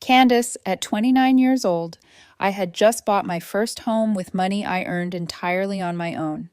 Candace, at 29 years old, I had just bought my first home with money I earned entirely on my own.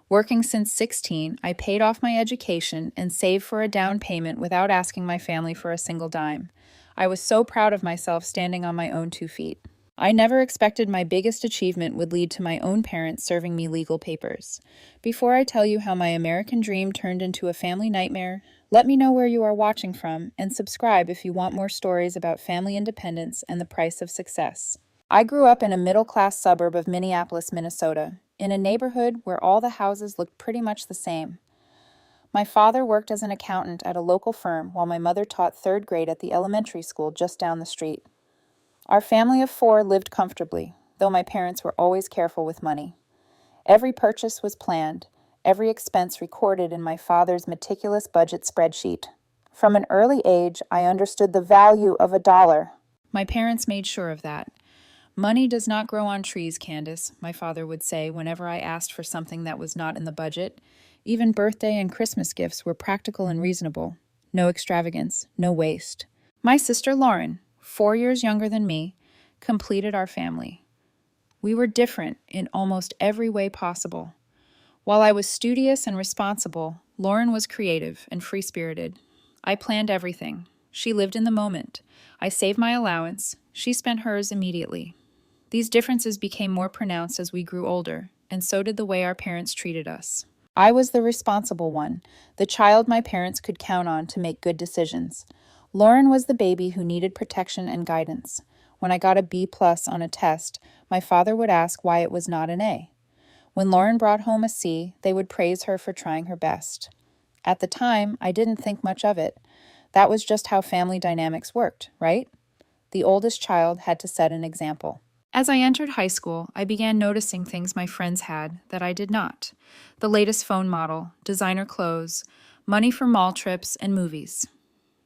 Working since 16, I paid off my education and saved for a down payment without asking my family for a single dime. I was so proud of myself standing on my own 2 feet. I never expected my biggest achievement would lead to my own parents serving me legal papers. Before I tell you how my American dream turned into a family nightmare, let me know where you are watching from and subscribe if you want more stories about family independence and the price of success. I grew up in a middle-class suburb of Minneapolis, Minnesota, in a neighborhood where all the houses looked pretty much the same. My father worked as an accountant at a local firm while my mother taught third grade at the elementary school just down the street. Our family of 4 lived comfortably, though my parents were always careful with money. Every purchase was planned, every expense recorded in my father's meticulous budget spreadsheet. From an early age, I understood the value of a dollar. My parents made sure of that. Money does not grow on trees, Candace, my father would say whenever I asked for something that was not in the budget. Even birthday and Christmas gifts were practical and reasonable. No extravagance, no waste. My sister Lauren, 4 years younger than me, completed our family. We were different in almost every way possible. While I was studious and responsible, Lauren was creative and free-spirited. I planned everything. She lived in the moment. I saved my allowance. She spent hers immediately. These differences became more pronounced as we grew older, and so did the way our parents treated us. I was the responsible one, the child my parents could count on to make good decisions. Lauren was the baby who needed protection and guidance. When I got a B+ on a test, my father would ask why it was not an A. When Lauren brought home a C, they would praise her for trying her best. At the time, I didn't think much of it. That was just how family dynamics worked, right? The oldest child had to set an example. As I entered high school, I began noticing things my friends had that I did not. The latest phone model, designer clothes, money for mall trips, and movies.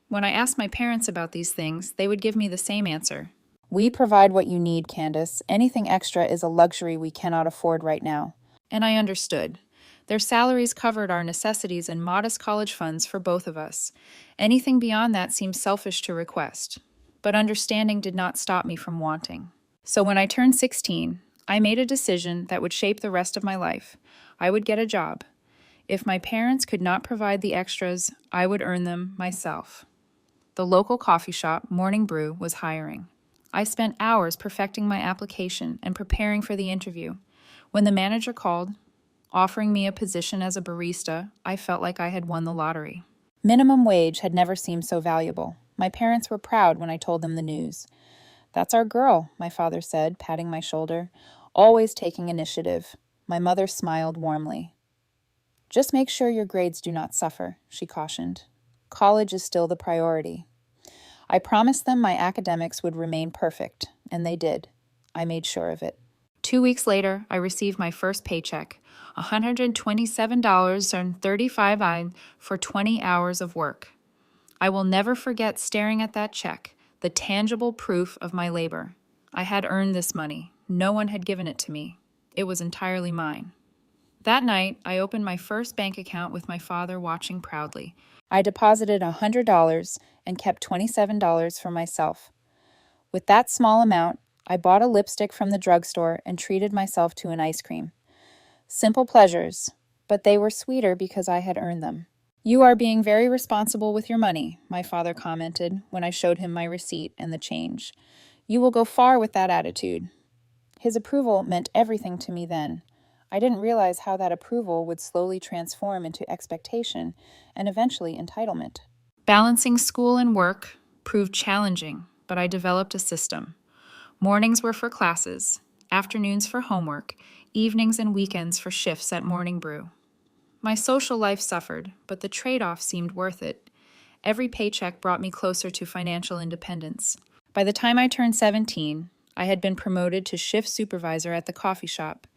When I asked my parents about these things, they would give me the same answer. We provide what you need, Candace. Anything extra is a luxury we cannot afford right now. And I understood. Their salaries covered our necessities and modest college funds for both of us. Anything beyond that seemed selfish to request. But understanding did not stop me from wanting. So when I turned 16, I made a decision that would shape the rest of my life. I would get a job. If my parents could not provide the extras, I would earn them myself. The local coffee shop, Morning Brew, was hiring. I spent hours perfecting my application and preparing for the interview. When the manager called, offering me a position as a barista, I felt like I had won the lottery. Minimum wage had never seemed so valuable. My parents were proud when I told them the news. "That's our girl," my father said, patting my shoulder, always taking initiative. My mother smiled warmly. "Just make sure your grades do not suffer," she cautioned. "College is still the priority." I promised them my academics would remain perfect, and they did. I made sure of it. 2 weeks later, I received my first paycheck, $127.35 for 20 hours of work. I will never forget staring at that check, the tangible proof of my labor. I had earned this money. No one had given it to me. It was entirely mine. That night, I opened my first bank account with my father watching proudly. I deposited $100 and kept $27 for myself. With that small amount, I bought a lipstick from the drugstore and treated myself to an ice cream. Simple pleasures, but they were sweeter because I had earned them. "You are being very responsible with your money," my father commented when I showed him my receipt and the change. "You will go far with that attitude." His approval meant everything to me then. I didn't realize how that approval would slowly transform into expectation and eventually entitlement. Balancing school and work proved challenging, but I developed a system. Mornings were for classes, afternoons for homework, evenings and weekends for shifts at Morning Brew. My social life suffered, but the trade-off seemed worth it. Every paycheck brought me closer to financial independence. By the time I turned 17, I had been promoted to shift supervisor at the coffee shop.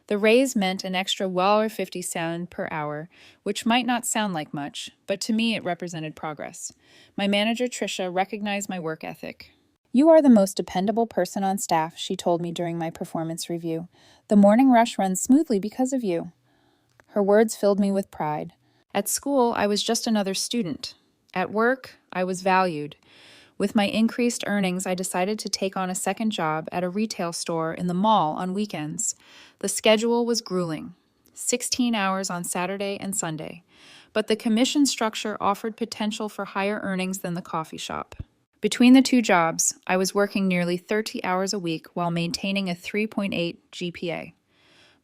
The raise meant an extra $1.50 per hour, which might not sound like much, but to me it represented progress. My manager, Tricia, recognized my work ethic. "You are the most dependable person on staff," she told me during my performance review. "The morning rush runs smoothly because of you." Her words filled me with pride. At school, I was just another student. At work, I was valued. With my increased earnings, I decided to take on a second job at a retail store in the mall on weekends. The schedule was grueling, 16 hours on Saturday and Sunday, but the commission structure offered potential for higher earnings than the coffee shop. Between the two jobs, I was working nearly 30 hours a week while maintaining a 3.8 GPA.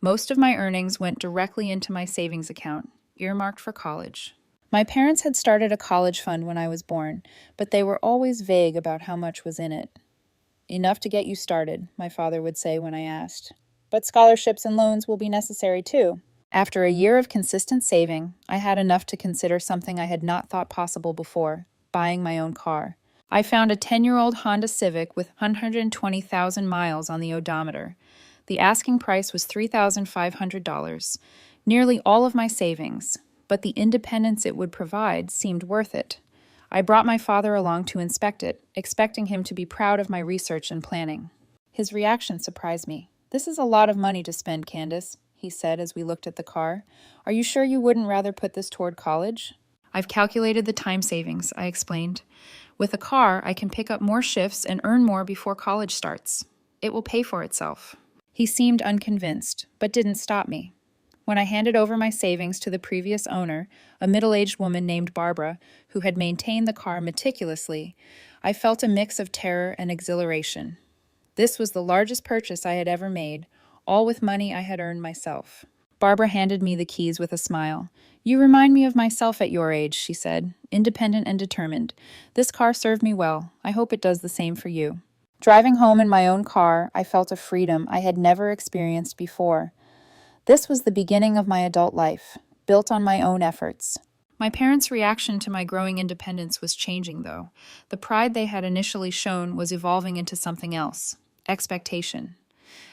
Most of my earnings went directly into my savings account, earmarked for college. My parents had started a college fund when I was born, but they were always vague about how much was in it. "Enough to get you started," my father would say when I asked. "But scholarships and loans will be necessary too." After a year of consistent saving, I had enough to consider something I had not thought possible before: buying my own car. I found a 10-year-old Honda Civic with 120,000 miles on the odometer. The asking price was $3,500, nearly all of my savings, but the independence it would provide seemed worth it. I brought my father along to inspect it, expecting him to be proud of my research and planning. His reaction surprised me. "This is a lot of money to spend, Candace," he said as we looked at the car. "Are you sure you wouldn't rather put this toward college?" "I've calculated the time savings," I explained. "With a car, I can pick up more shifts and earn more before college starts. It will pay for itself." He seemed unconvinced, but didn't stop me. When I handed over my savings to the previous owner, a middle-aged woman named Barbara, who had maintained the car meticulously, I felt a mix of terror and exhilaration. This was the largest purchase I had ever made, all with money I had earned myself. Barbara handed me the keys with a smile. "You remind me of myself at your age," she said, "independent and determined. This car served me well. I hope it does the same for you." Driving home in my own car, I felt a freedom I had never experienced before. This was the beginning of my adult life, built on my own efforts. My parents' reaction to my growing independence was changing, though. The pride they had initially shown was evolving into something else: expectation.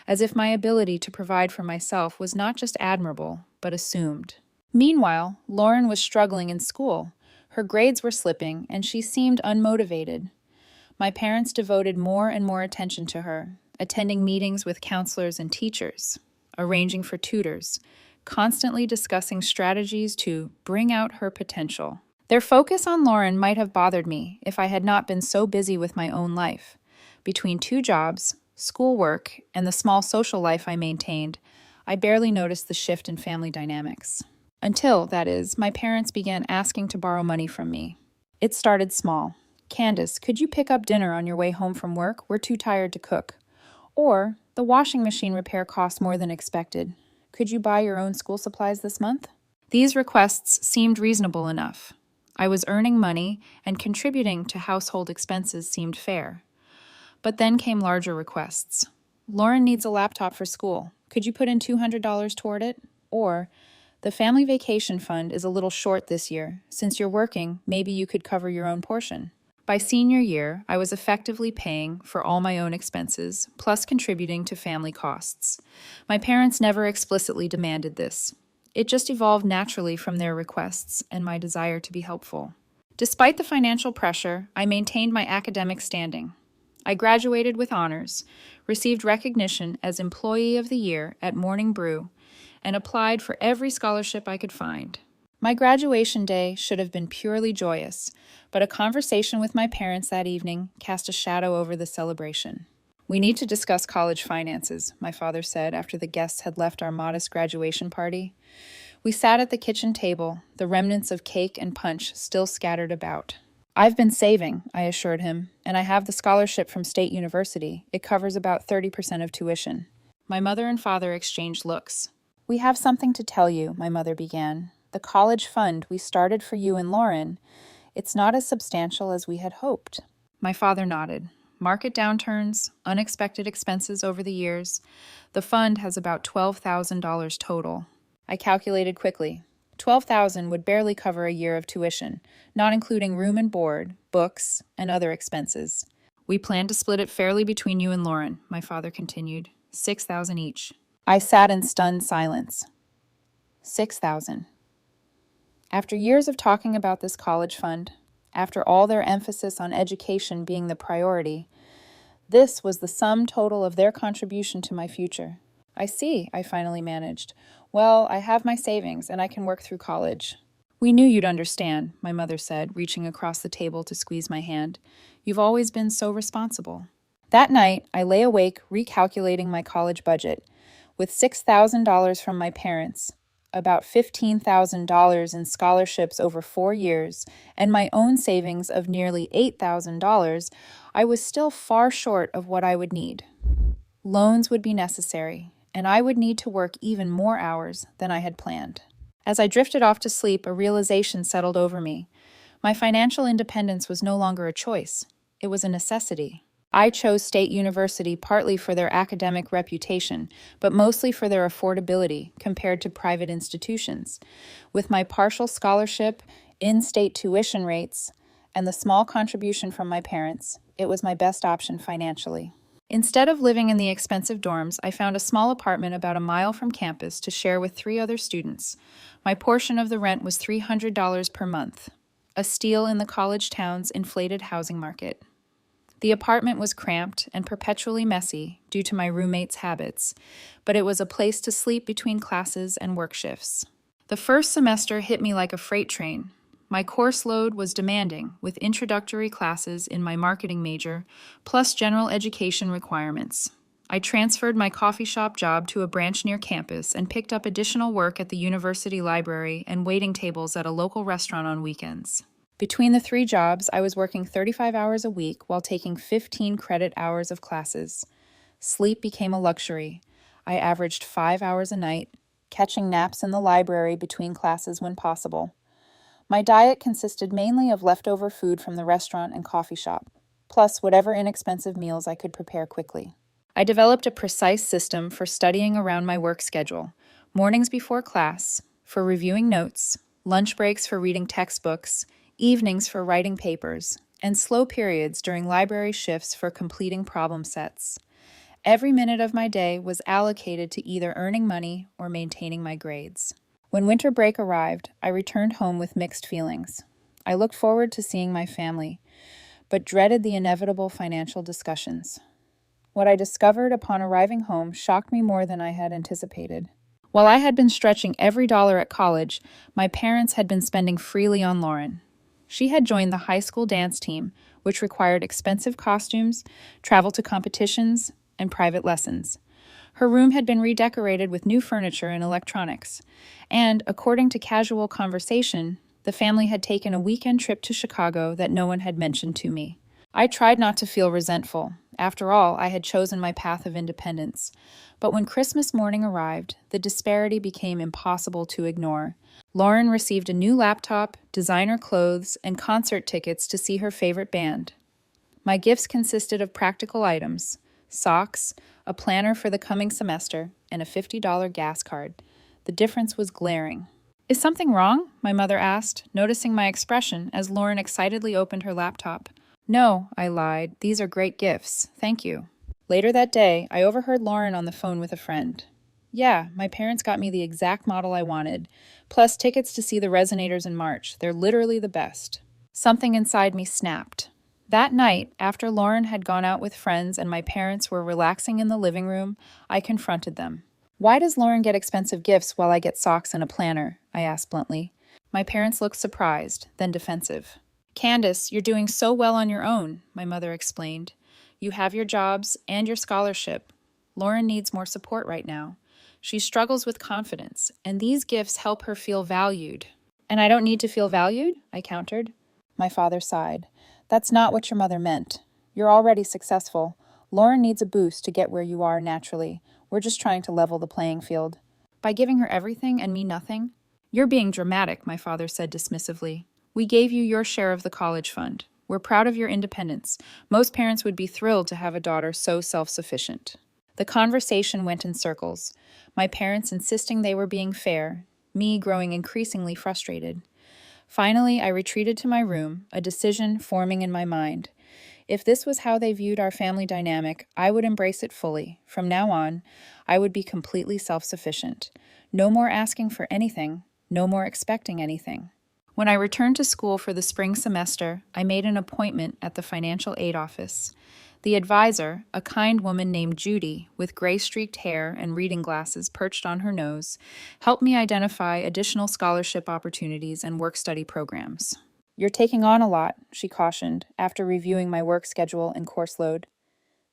As if my ability to provide for myself was not just admirable, but assumed. Meanwhile, Lauren was struggling in school. Her grades were slipping, and she seemed unmotivated. My parents devoted more and more attention to her, attending meetings with counselors and teachers, arranging for tutors, constantly discussing strategies to bring out her potential. Their focus on Lauren might have bothered me if I had not been so busy with my own life. Between two jobs, schoolwork, and the small social life I maintained, I barely noticed the shift in family dynamics. Until, that is, my parents began asking to borrow money from me. It started small. "Candace, could you pick up dinner on your way home from work? We're too tired to cook." Or, "The washing machine repair cost more than expected. Could you buy your own school supplies this month?" These requests seemed reasonable enough. I was earning money, and contributing to household expenses seemed fair. But then came larger requests. "Lauren needs a laptop for school. Could you put in $200 toward it?" Or, "The family vacation fund is a little short this year. Since you're working, maybe you could cover your own portion." By senior year, I was effectively paying for all my own expenses, plus contributing to family costs. My parents never explicitly demanded this. It just evolved naturally from their requests and my desire to be helpful. Despite the financial pressure, I maintained my academic standing. I graduated with honors, received recognition as Employee of the Year at Morning Brew, and applied for every scholarship I could find. My graduation day should have been purely joyous, but a conversation with my parents that evening cast a shadow over the celebration. "We need to discuss college finances," my father said after the guests had left our modest graduation party. We sat at the kitchen table, the remnants of cake and punch still scattered about. "I've been saving," I assured him, "and I have the scholarship from State University. It covers about 30% of tuition." My mother and father exchanged looks. "We have something to tell you," my mother began. "The college fund we started for you and Lauren, it's not as substantial as we had hoped." My father nodded. "Market downturns, unexpected expenses over the years. The fund has about $12,000 total." I calculated quickly. $12,000 would barely cover a year of tuition, not including room and board, books, and other expenses. "We plan to split it fairly between you and Lauren," my father continued. $6,000 each." I sat in stunned silence. $6,000. After years of talking about this college fund, after all their emphasis on education being the priority, this was the sum total of their contribution to my future. "I see," I finally managed. "Well, I have my savings, and I can work through college." "We knew you'd understand," my mother said, reaching across the table to squeeze my hand. "You've always been so responsible." That night, I lay awake recalculating my college budget. With $6,000 from my parents, about $15,000 in scholarships over 4 years, and my own savings of nearly $8,000, I was still far short of what I would need. Loans would be necessary, and I would need to work even more hours than I had planned. As I drifted off to sleep, a realization settled over me. My financial independence was no longer a choice. It was a necessity. I chose State University partly for their academic reputation, but mostly for their affordability compared to private institutions. With my partial scholarship, in-state tuition rates, and the small contribution from my parents, it was my best option financially. Instead of living in the expensive dorms, I found a small apartment about a mile from campus to share with 3 other students. My portion of the rent was $300 per month, a steal in the college town's inflated housing market. The apartment was cramped and perpetually messy due to my roommate's habits, but it was a place to sleep between classes and work shifts. The first semester hit me like a freight train. My course load was demanding, with introductory classes in my marketing major, plus general education requirements. I transferred my coffee shop job to a branch near campus and picked up additional work at the university library and waiting tables at a local restaurant on weekends. Between the 3 jobs, I was working 35 hours a week while taking 15 credit hours of classes. Sleep became a luxury. I averaged 5 hours a night, catching naps in the library between classes when possible. My diet consisted mainly of leftover food from the restaurant and coffee shop, plus whatever inexpensive meals I could prepare quickly. I developed a precise system for studying around my work schedule: mornings before class, for reviewing notes, lunch breaks for reading textbooks, evenings for writing papers, and slow periods during library shifts for completing problem sets. Every minute of my day was allocated to either earning money or maintaining my grades. When winter break arrived, I returned home with mixed feelings. I looked forward to seeing my family, but dreaded the inevitable financial discussions. What I discovered upon arriving home shocked me more than I had anticipated. While I had been stretching every dollar at college, my parents had been spending freely on Lauren. She had joined the high school dance team, which required expensive costumes, travel to competitions, and private lessons. Her room had been redecorated with new furniture and electronics, and, according to casual conversation, the family had taken a weekend trip to Chicago that no one had mentioned to me. I tried not to feel resentful. After all, I had chosen my path of independence. But when Christmas morning arrived, the disparity became impossible to ignore. Lauren received a new laptop, designer clothes, and concert tickets to see her favorite band. My gifts consisted of practical items: socks, a planner for the coming semester, and a $50 gas card. The difference was glaring. "Is something wrong?" my mother asked, noticing my expression as Lauren excitedly opened her laptop. "No," I lied. "These are great gifts. Thank you." Later that day, I overheard Lauren on the phone with a friend. "Yeah, my parents got me the exact model I wanted, plus tickets to see the Resonators in March. They're literally the best." Something inside me snapped. That night, after Lauren had gone out with friends and my parents were relaxing in the living room, I confronted them. "Why does Lauren get expensive gifts while I get socks and a planner?" I asked bluntly. My parents looked surprised, then defensive. "Candace, you're doing so well on your own," my mother explained. "You have your jobs and your scholarship. Lauren needs more support right now. She struggles with confidence, and these gifts help her feel valued." "And I don't need to feel valued?" I countered. My father sighed. "That's not what your mother meant. You're already successful. Lauren needs a boost to get where you are naturally. We're just trying to level the playing field." "By giving her everything and me nothing?" "You're being dramatic," my father said dismissively. "We gave you your share of the college fund. We're proud of your independence. Most parents would be thrilled to have a daughter so self-sufficient." The conversation went in circles, my parents insisting they were being fair, me growing increasingly frustrated. Finally, I retreated to my room, a decision forming in my mind. If this was how they viewed our family dynamic, I would embrace it fully. From now on, I would be completely self-sufficient. No more asking for anything, no more expecting anything. When I returned to school for the spring semester, I made an appointment at the financial aid office. The advisor, a kind woman named Judy, with gray-streaked hair and reading glasses perched on her nose, helped me identify additional scholarship opportunities and work-study programs. "You're taking on a lot," she cautioned, after reviewing my work schedule and course load.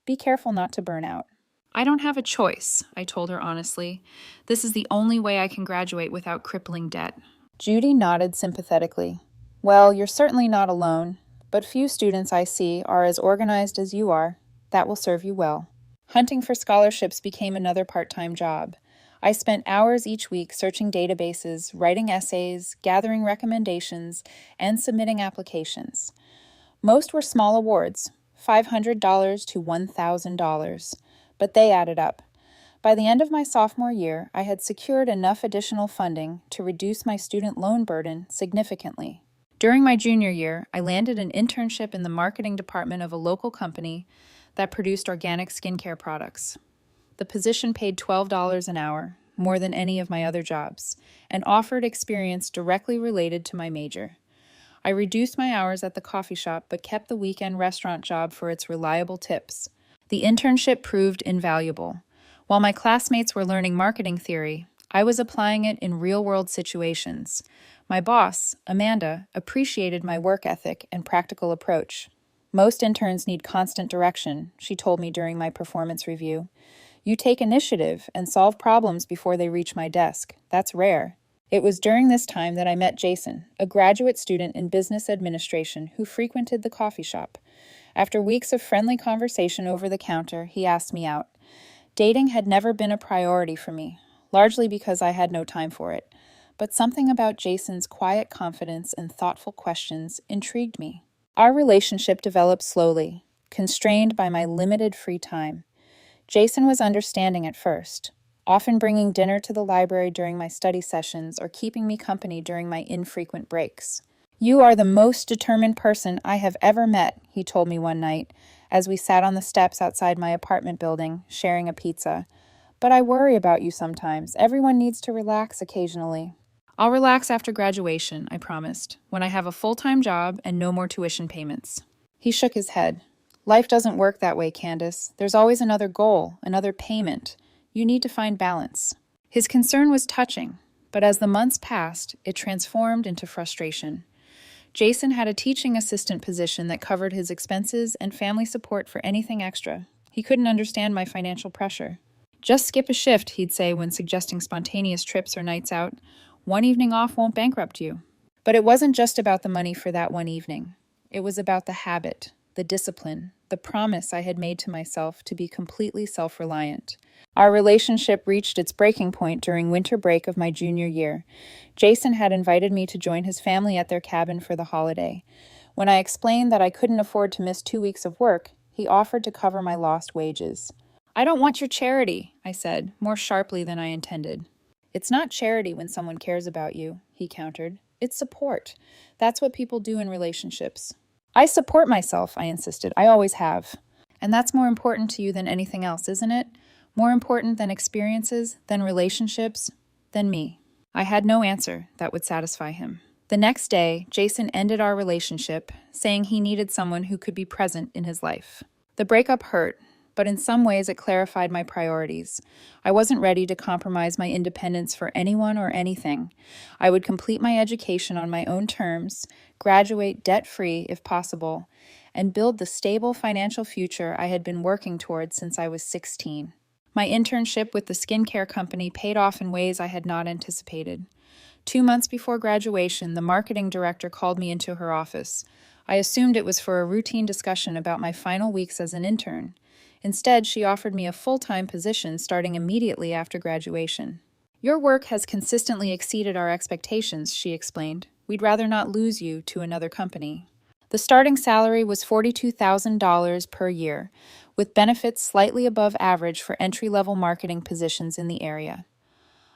"Be careful not to burn out." "I don't have a choice," I told her honestly. "This is the only way I can graduate without crippling debt." Judy nodded sympathetically. "Well, you're certainly not alone, but few students I see are as organized as you are. That will serve you well." Hunting for scholarships became another part-time job. I spent hours each week searching databases, writing essays, gathering recommendations, and submitting applications. Most were small awards, $500 to $1,000, but they added up. By the end of my sophomore year, I had secured enough additional funding to reduce my student loan burden significantly. During my junior year, I landed an internship in the marketing department of a local company that produced organic skincare products. The position paid $12 an hour, more than any of my other jobs, and offered experience directly related to my major. I reduced my hours at the coffee shop but kept the weekend restaurant job for its reliable tips. The internship proved invaluable. While my classmates were learning marketing theory, I was applying it in real-world situations. My boss, Amanda, appreciated my work ethic and practical approach. "Most interns need constant direction," she told me during my performance review. "You take initiative and solve problems before they reach my desk. That's rare." It was during this time that I met Jason, a graduate student in business administration who frequented the coffee shop. After weeks of friendly conversation over the counter, he asked me out. Dating had never been a priority for me, largely because I had no time for it. But something about Jason's quiet confidence and thoughtful questions intrigued me. Our relationship developed slowly, constrained by my limited free time. Jason was understanding at first, often bringing dinner to the library during my study sessions or keeping me company during my infrequent breaks. "You are the most determined person I have ever met," he told me one night, as we sat on the steps outside my apartment building, sharing a pizza. "But I worry about you sometimes. Everyone needs to relax occasionally." "I'll relax after graduation," I promised, "when I have a full-time job and no more tuition payments." He shook his head. "Life doesn't work that way, Candace. There's always another goal, another payment. You need to find balance." His concern was touching, but as the months passed, it transformed into frustration. Jason had a teaching assistant position that covered his expenses and family support for anything extra. He couldn't understand my financial pressure. "Just skip a shift," he'd say when suggesting spontaneous trips or nights out. "One evening off won't bankrupt you." But it wasn't just about the money for that one evening. It was about the habit, the discipline, the promise I had made to myself to be completely self-reliant. Our relationship reached its breaking point during winter break of my junior year. Jason had invited me to join his family at their cabin for the holiday. When I explained that I couldn't afford to miss 2 weeks of work, he offered to cover my lost wages. "I don't want your charity," I said, more sharply than I intended. "It's not charity when someone cares about you," he countered. "It's support. That's what people do in relationships." "I support myself," I insisted. "I always have." "And that's more important to you than anything else, isn't it? More important than experiences, than relationships, than me." I had no answer that would satisfy him. The next day, Jason ended our relationship, saying he needed someone who could be present in his life. The breakup hurt, but in some ways it clarified my priorities. I wasn't ready to compromise my independence for anyone or anything. I would complete my education on my own terms, graduate debt-free if possible, and build the stable financial future I had been working towards since I was 16. My internship with the skincare company paid off in ways I had not anticipated. 2 months before graduation, the marketing director called me into her office. I assumed it was for a routine discussion about my final weeks as an intern. Instead, she offered me a full-time position starting immediately after graduation. "Your work has consistently exceeded our expectations," she explained. "We'd rather not lose you to another company." The starting salary was $42,000 per year, with benefits slightly above average for entry-level marketing positions in the area.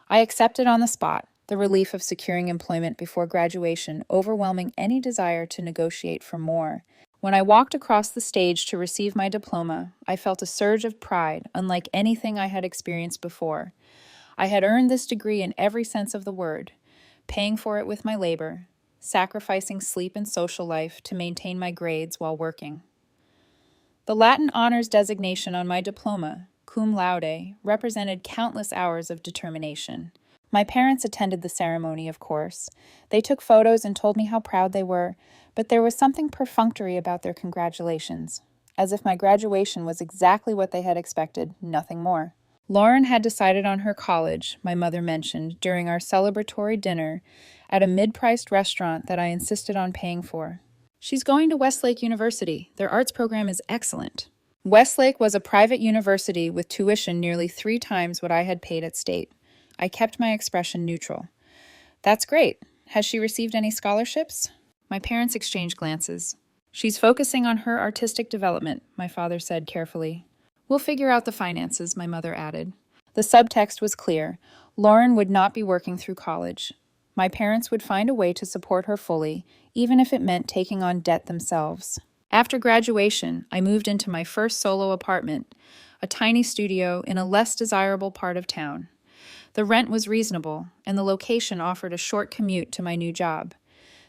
I accepted on the spot, the relief of securing employment before graduation overwhelming any desire to negotiate for more. When I walked across the stage to receive my diploma, I felt a surge of pride unlike anything I had experienced before. I had earned this degree in every sense of the word, paying for it with my labor, sacrificing sleep and social life to maintain my grades while working. The Latin honors designation on my diploma, cum laude, represented countless hours of determination. My parents attended the ceremony, of course. They took photos and told me how proud they were, but there was something perfunctory about their congratulations, as if my graduation was exactly what they had expected, nothing more. Lauren had decided on her college, my mother mentioned, during our celebratory dinner at a mid-priced restaurant that I insisted on paying for. She's going to Westlake University. Their arts program is excellent. Westlake was a private university with tuition nearly 3 times what I had paid at state. I kept my expression neutral. That's great. Has she received any scholarships? My parents exchanged glances. She's focusing on her artistic development, my father said carefully. We'll figure out the finances, my mother added. The subtext was clear. Lauren would not be working through college. My parents would find a way to support her fully, even if it meant taking on debt themselves. After graduation, I moved into my first solo apartment, a tiny studio in a less desirable part of town. The rent was reasonable, and the location offered a short commute to my new job.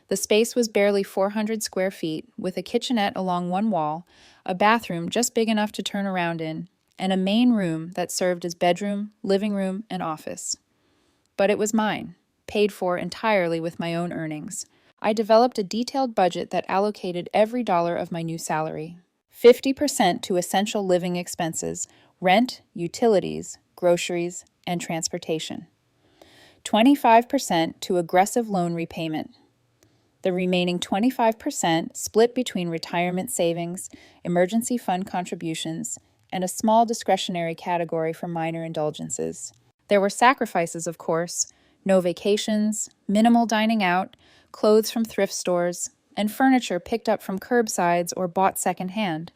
The space was barely 400 square feet, with a kitchenette along one wall, a bathroom just big enough to turn around in, and a main room that served as bedroom, living room, and office. But it was mine, paid for entirely with my own earnings. I developed a detailed budget that allocated every dollar of my new salary. 50% to essential living expenses, rent, utilities, groceries, and transportation. 25% to aggressive loan repayment. The remaining 25% split between retirement savings, emergency fund contributions, and a small discretionary category for minor indulgences. There were sacrifices, of course: no vacations, minimal dining out, clothes from thrift stores, and furniture picked up from curbsides or bought secondhand.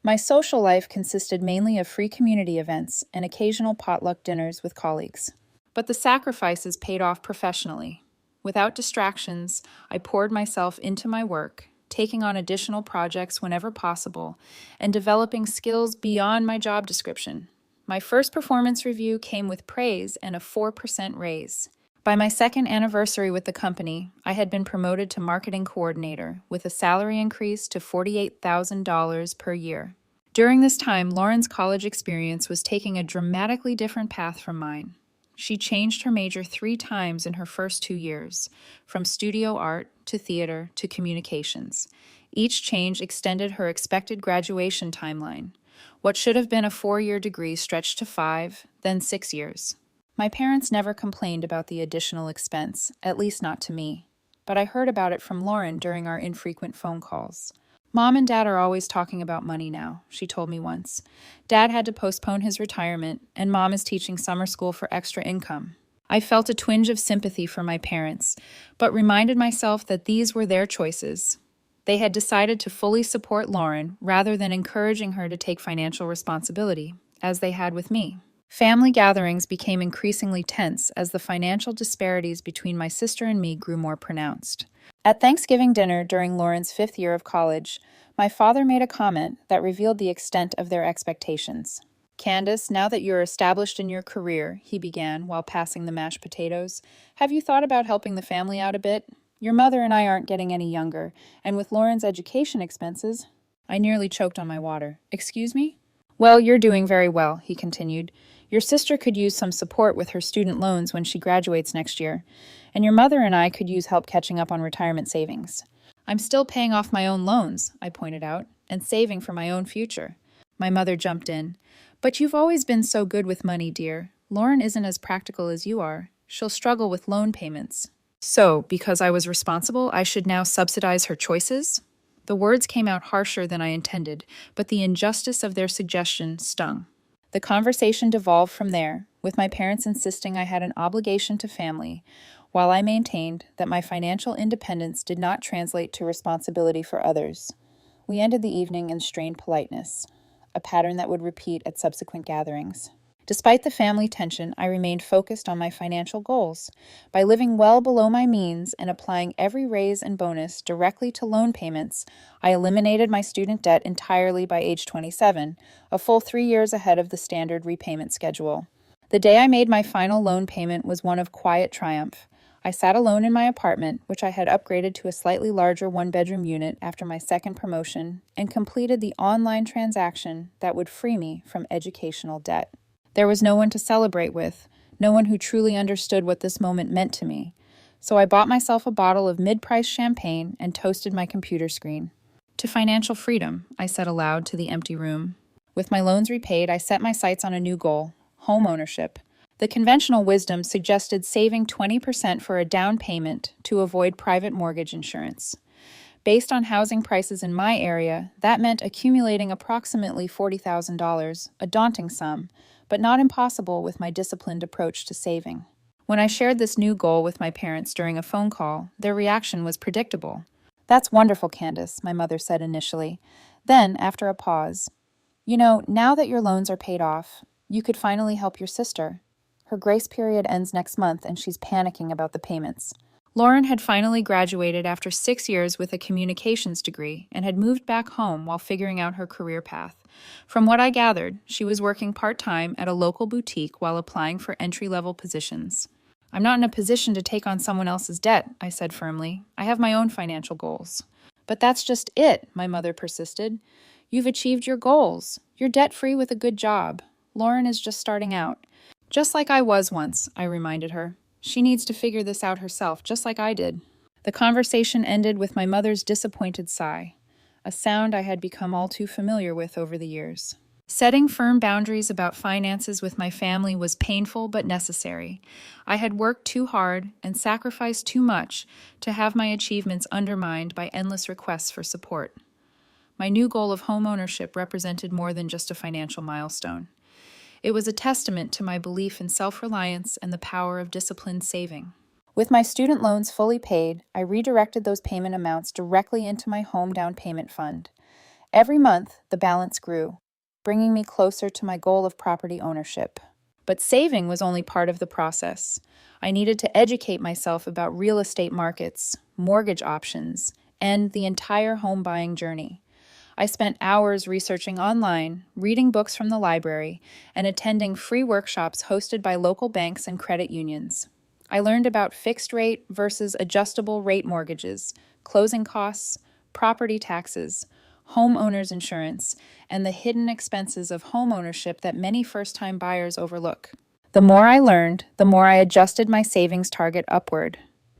My social life consisted mainly of free community events and occasional potluck dinners with colleagues. But the sacrifices paid off professionally. Without distractions, I poured myself into my work, taking on additional projects whenever possible, and developing skills beyond my job description. My first performance review came with praise and a 4% raise. By my second anniversary with the company, I had been promoted to marketing coordinator, with a salary increase to $48,000 per year. During this time, Lauren's college experience was taking a dramatically different path from mine. She changed her major 3 times in her first 2 years, from studio art to theater to communications. Each change extended her expected graduation timeline. What should have been a 4-year degree stretched to 5, then 6 years. My parents never complained about the additional expense, at least not to me. But I heard about it from Lauren during our infrequent phone calls. Mom and Dad are always talking about money now, she told me once. Dad had to postpone his retirement, and Mom is teaching summer school for extra income. I felt a twinge of sympathy for my parents, but reminded myself that these were their choices. They had decided to fully support Lauren rather than encouraging her to take financial responsibility, as they had with me. Family gatherings became increasingly tense as the financial disparities between my sister and me grew more pronounced. At Thanksgiving dinner during Lauren's 5th year of college, my father made a comment that revealed the extent of their expectations. "Candace, now that you're established in your career," he began while passing the mashed potatoes, "have you thought about helping the family out a bit? Your mother and I aren't getting any younger, and with Lauren's education expenses—" I nearly choked on my water. "Excuse me?" "Well, you're doing very well," he continued. "Your sister could use some support with her student loans when she graduates next year, and your mother and I could use help catching up on retirement savings." "I'm still paying off my own loans," I pointed out, "and saving for my own future." My mother jumped in. "But you've always been so good with money, dear. Lauren isn't as practical as you are. She'll struggle with loan payments." "So, because I was responsible, I should now subsidize her choices?" The words came out harsher than I intended, but the injustice of their suggestion stung. The conversation devolved from there, with my parents insisting I had an obligation to family, while I maintained that my financial independence did not translate to responsibility for others. We ended the evening in strained politeness, a pattern that would repeat at subsequent gatherings. Despite the family tension, I remained focused on my financial goals. By living well below my means and applying every raise and bonus directly to loan payments, I eliminated my student debt entirely by age 27, a full 3 years ahead of the standard repayment schedule. The day I made my final loan payment was one of quiet triumph. I sat alone in my apartment, which I had upgraded to a slightly larger one-bedroom unit after my second promotion, and completed the online transaction that would free me from educational debt. There was no one to celebrate with, no one who truly understood what this moment meant to me. So I bought myself a bottle of mid-priced champagne and toasted my computer screen. To financial freedom, I said aloud to the empty room. With my loans repaid, I set my sights on a new goal: home ownership. The conventional wisdom suggested saving 20% for a down payment to avoid private mortgage insurance. Based on housing prices in my area, that meant accumulating approximately $40,000, a daunting sum, but not impossible with my disciplined approach to saving. When I shared this new goal with my parents during a phone call, their reaction was predictable. "That's wonderful, Candace," my mother said initially. Then, after a pause, now that your loans are paid off, you could finally help your sister. Her grace period ends next month and she's panicking about the payments." Lauren had finally graduated after 6 years with a communications degree and had moved back home while figuring out her career path. From what I gathered, she was working part-time at a local boutique while applying for entry-level positions. "I'm not in a position to take on someone else's debt," I said firmly. "I have my own financial goals." "But that's just it," my mother persisted. "You've achieved your goals. You're debt-free with a good job. Lauren is just starting out." "Just like I was once," I reminded her. "She needs to figure this out herself, just like I did." The conversation ended with my mother's disappointed sigh, a sound I had become all too familiar with over the years. Setting firm boundaries about finances with my family was painful but necessary. I had worked too hard and sacrificed too much to have my achievements undermined by endless requests for support. My new goal of home ownership represented more than just a financial milestone. It was a testament to my belief in self-reliance and the power of disciplined saving. With my student loans fully paid, I redirected those payment amounts directly into my home down payment fund. Every month, the balance grew, bringing me closer to my goal of property ownership. But saving was only part of the process. I needed to educate myself about real estate markets, mortgage options, and the entire home buying journey. I spent hours researching online, reading books from the library, and attending free workshops hosted by local banks and credit unions. I learned about fixed rate versus adjustable rate mortgages, closing costs, property taxes, homeowners insurance, and the hidden expenses of home ownership that many first-time buyers overlook. The more I learned, the more I adjusted my savings target upward.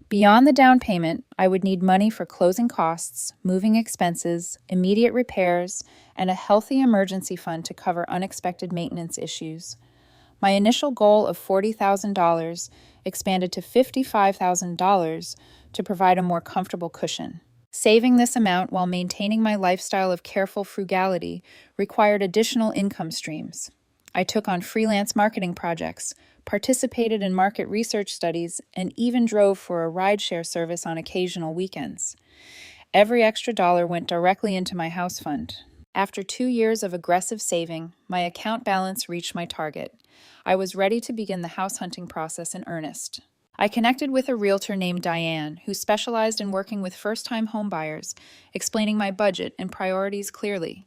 Beyond the down payment, I would need money for closing costs, moving expenses, immediate repairs, and a healthy emergency fund to cover unexpected maintenance issues. My initial goal of $40,000 expanded to $55,000 to provide a more comfortable cushion. Saving this amount while maintaining my lifestyle of careful frugality required additional income streams. I took on freelance marketing projects, participated in market research studies, and even drove for a rideshare service on occasional weekends. Every extra dollar went directly into my house fund. After 2 years of aggressive saving, my account balance reached my target. I was ready to begin the house hunting process in earnest. I connected with a realtor named Diane, who specialized in working with first-time homebuyers, explaining my budget and priorities clearly.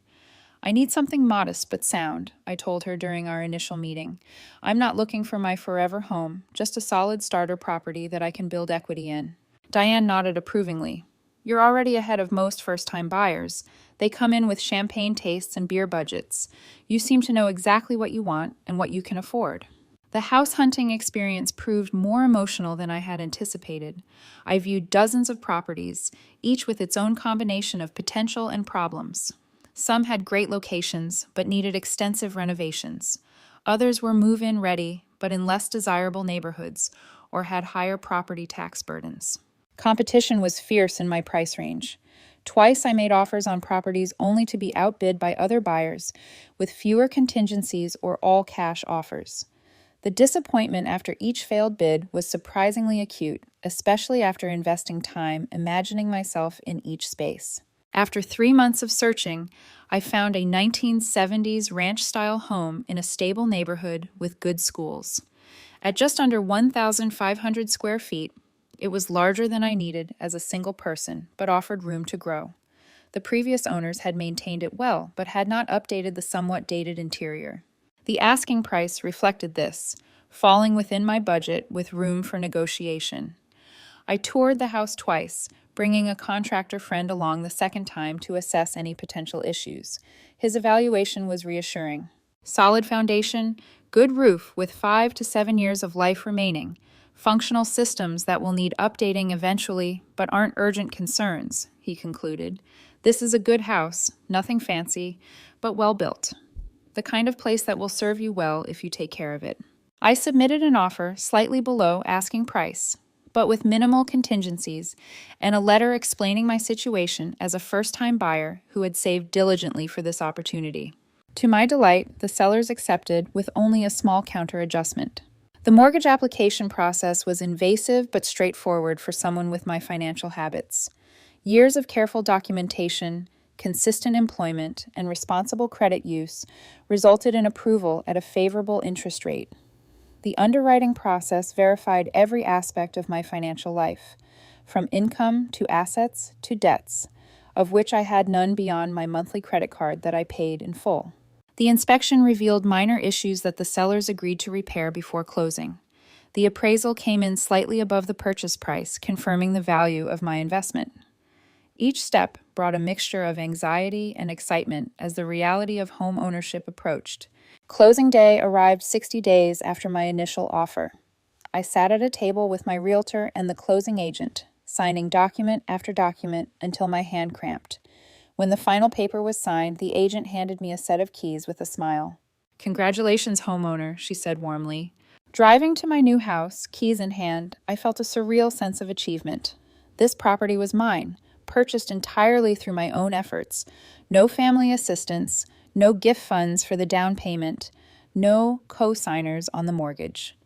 "I need something modest but sound," I told her during our initial meeting. "I'm not looking for my forever home, just a solid starter property that I can build equity in." Diane nodded approvingly. "You're already ahead of most first-time buyers. They come in with champagne tastes and beer budgets. You seem to know exactly what you want and what you can afford." The house hunting experience proved more emotional than I had anticipated. I viewed dozens of properties, each with its own combination of potential and problems. Some had great locations, but needed extensive renovations. Others were move-in ready, but in less desirable neighborhoods, or had higher property tax burdens. Competition was fierce in my price range. Twice I made offers on properties only to be outbid by other buyers, with fewer contingencies or all-cash offers. The disappointment after each failed bid was surprisingly acute, especially after investing time imagining myself in each space. After 3 months of searching, I found a 1970s ranch-style home in a stable neighborhood with good schools. At just under 1,500 square feet, it was larger than I needed as a single person, but offered room to grow. The previous owners had maintained it well, but had not updated the somewhat dated interior. The asking price reflected this, falling within my budget with room for negotiation. I toured the house twice, bringing a contractor friend along the second time to assess any potential issues. His evaluation was reassuring. Solid foundation, good roof with 5 to 7 years of life remaining, functional systems that will need updating eventually but aren't urgent concerns, he concluded. This is a good house, nothing fancy, but well built. The kind of place that will serve you well if you take care of it. I submitted an offer slightly below asking price, but with minimal contingencies and a letter explaining my situation as a first-time buyer who had saved diligently for this opportunity. To my delight, the sellers accepted with only a small counter adjustment. The mortgage application process was invasive but straightforward for someone with my financial habits. Years of careful documentation, consistent employment, and responsible credit use resulted in approval at a favorable interest rate. The underwriting process verified every aspect of my financial life, from income to assets to debts, of which I had none beyond my monthly credit card that I paid in full. The inspection revealed minor issues that the sellers agreed to repair before closing. The appraisal came in slightly above the purchase price, confirming the value of my investment. Each step brought a mixture of anxiety and excitement as the reality of home ownership approached. Closing day arrived 60 days after my initial offer. I sat at a table with my realtor and the closing agent, signing document after document until my hand cramped. When the final paper was signed, the agent handed me a set of keys with a smile. "Congratulations, homeowner," she said warmly. Driving to my new house, keys in hand, I felt a surreal sense of achievement. This property was mine, purchased entirely through my own efforts. No family assistance, no gift funds for the down payment, no co-signers on the mortgage.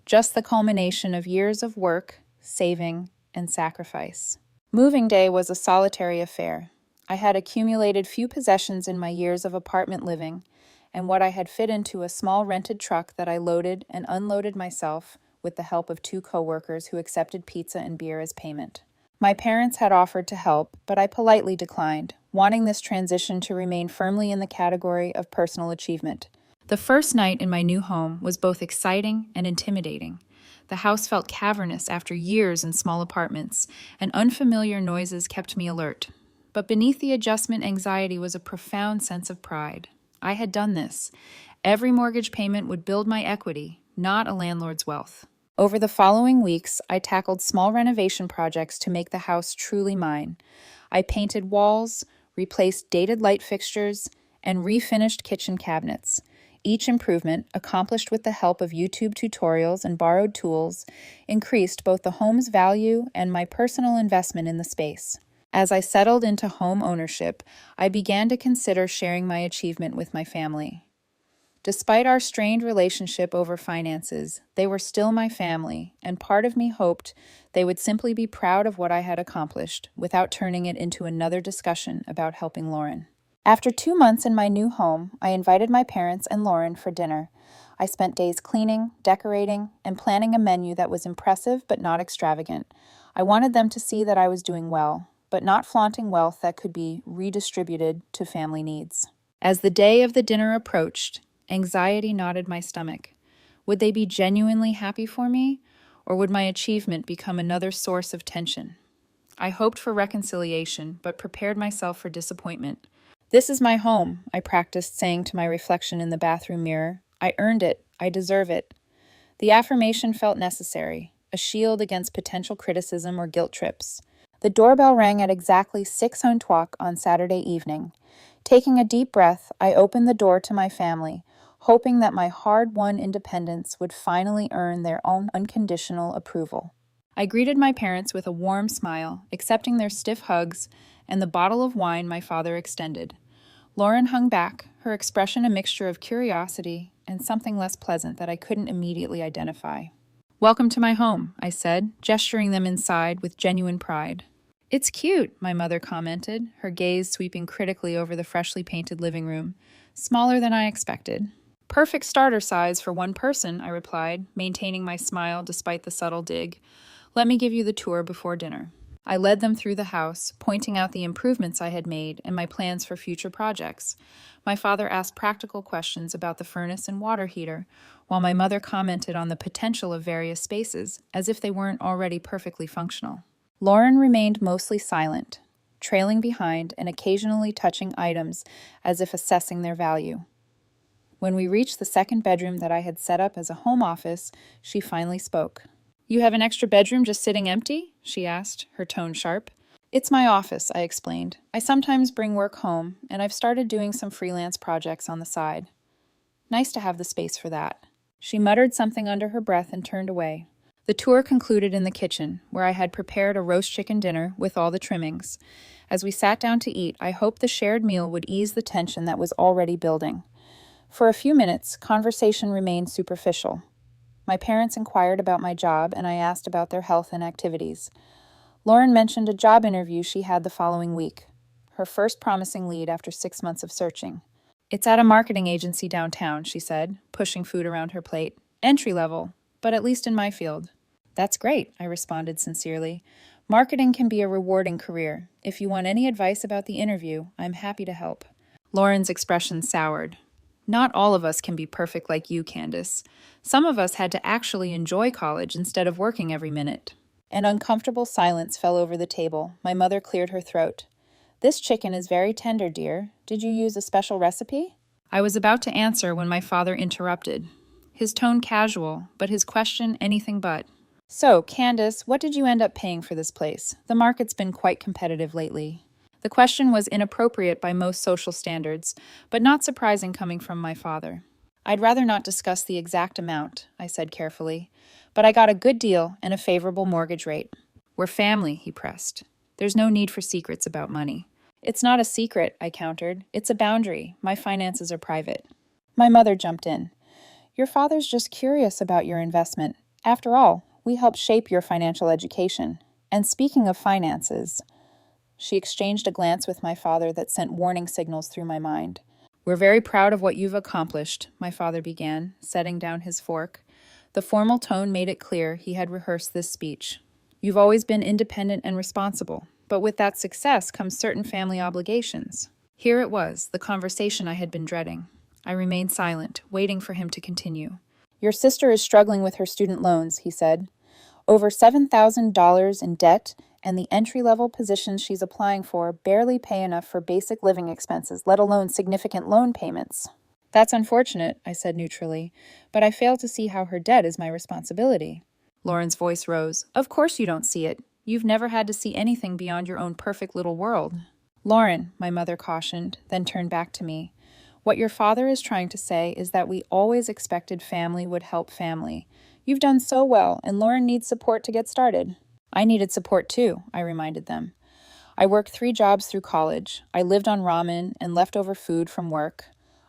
Just the culmination of years of work, saving, and sacrifice. Moving day was a solitary affair. I had accumulated few possessions in my years of apartment living, and what I had fit into a small rented truck that I loaded and unloaded myself with the help of 2 coworkers who accepted pizza and beer as payment. My parents had offered to help, but I politely declined, wanting this transition to remain firmly in the category of personal achievement. The first night in my new home was both exciting and intimidating. The house felt cavernous after years in small apartments, and unfamiliar noises kept me alert. But beneath the adjustment anxiety was a profound sense of pride. I had done this. Every mortgage payment would build my equity, not a landlord's wealth. Over the following weeks, I tackled small renovation projects to make the house truly mine. I painted walls, replaced dated light fixtures, and refinished kitchen cabinets. Each improvement, accomplished with the help of YouTube tutorials and borrowed tools, increased both the home's value and my personal investment in the space. As I settled into home ownership, I began to consider sharing my achievement with my family. Despite our strained relationship over finances, they were still my family, and part of me hoped they would simply be proud of what I had accomplished, without turning it into another discussion about helping Lauren. After 2 months in my new home, I invited my parents and Lauren for dinner. I spent days cleaning, decorating, and planning a menu that was impressive but not extravagant. I wanted them to see that I was doing well, but not flaunting wealth that could be redistributed to family needs. As the day of the dinner approached, anxiety knotted my stomach. Would they be genuinely happy for me, or would my achievement become another source of tension? I hoped for reconciliation, but prepared myself for disappointment. "This is my home," I practiced saying to my reflection in the bathroom mirror. "I earned it. I deserve it." The affirmation felt necessary, a shield against potential criticism or guilt trips. The doorbell rang at exactly 6 o'clock on Saturday evening. Taking a deep breath, I opened the door to my family, hoping that my hard-won independence would finally earn their own unconditional approval. I greeted my parents with a warm smile, accepting their stiff hugs and the bottle of wine my father extended. Lauren hung back, her expression a mixture of curiosity and something less pleasant that I couldn't immediately identify. "Welcome to my home," I said, gesturing them inside with genuine pride. "It's cute," my mother commented, her gaze sweeping critically over the freshly painted living room. "Smaller than I expected." "Perfect starter size for one person," I replied, maintaining my smile despite the subtle dig. "Let me give you the tour before dinner." I led them through the house, pointing out the improvements I had made and my plans for future projects. My father asked practical questions about the furnace and water heater, while my mother commented on the potential of various spaces, as if they weren't already perfectly functional. Lauren remained mostly silent, trailing behind and occasionally touching items as if assessing their value. When we reached the second bedroom that I had set up as a home office, she finally spoke. "You have an extra bedroom just sitting empty?" she asked, her tone sharp. "It's my office," I explained. "I sometimes bring work home, and I've started doing some freelance projects on the side. Nice to have the space for that." She muttered something under her breath and turned away. The tour concluded in the kitchen, where I had prepared a roast chicken dinner with all the trimmings. As we sat down to eat, I hoped the shared meal would ease the tension that was already building. For a few minutes, conversation remained superficial. My parents inquired about my job, and I asked about their health and activities. Lauren mentioned a job interview she had the following week, her first promising lead after 6 months of searching. "It's at a marketing agency downtown," she said, pushing food around her plate. "Entry level, but at least in my field." "That's great," I responded sincerely. "Marketing can be a rewarding career. If you want any advice about the interview, I'm happy to help." Lauren's expression soured. "Not all of us can be perfect like you, Candace. Some of us had to actually enjoy college instead of working every minute." An uncomfortable silence fell over the table. My mother cleared her throat. "This chicken is very tender, dear. Did you use a special recipe?" I was about to answer when my father interrupted. His tone casual, but his question anything but. "So, Candace, what did you end up paying for this place? The market's been quite competitive lately." The question was inappropriate by most social standards, but not surprising coming from my father. "I'd rather not discuss the exact amount," I said carefully, "but I got a good deal and a favorable mortgage rate." "We're family," he pressed. "There's no need for secrets about money." "It's not a secret," I countered. "It's a boundary. My finances are private." My mother jumped in. "Your father's just curious about your investment. After all, we helped shape your financial education. And speaking of finances..." She exchanged a glance with my father that sent warning signals through my mind. "We're very proud of what you've accomplished," my father began, setting down his fork. The formal tone made it clear he had rehearsed this speech. "You've always been independent and responsible, but with that success comes certain family obligations." Here it was, the conversation I had been dreading. I remained silent, waiting for him to continue. "Your sister is struggling with her student loans," he said. "Over $7,000 in debt, and the entry-level positions she's applying for barely pay enough for basic living expenses, let alone significant loan payments." "That's unfortunate," I said neutrally, "but I fail to see how her debt is my responsibility." Lauren's voice rose. "Of course you don't see it. You've never had to see anything beyond your own perfect little world." "Lauren," my mother cautioned, then turned back to me. "What your father is trying to say is that we always expected family would help family. You've done so well, and Lauren needs support to get started." "I needed support too," I reminded them. "I worked 3 jobs through college. I lived on ramen and leftover food from work.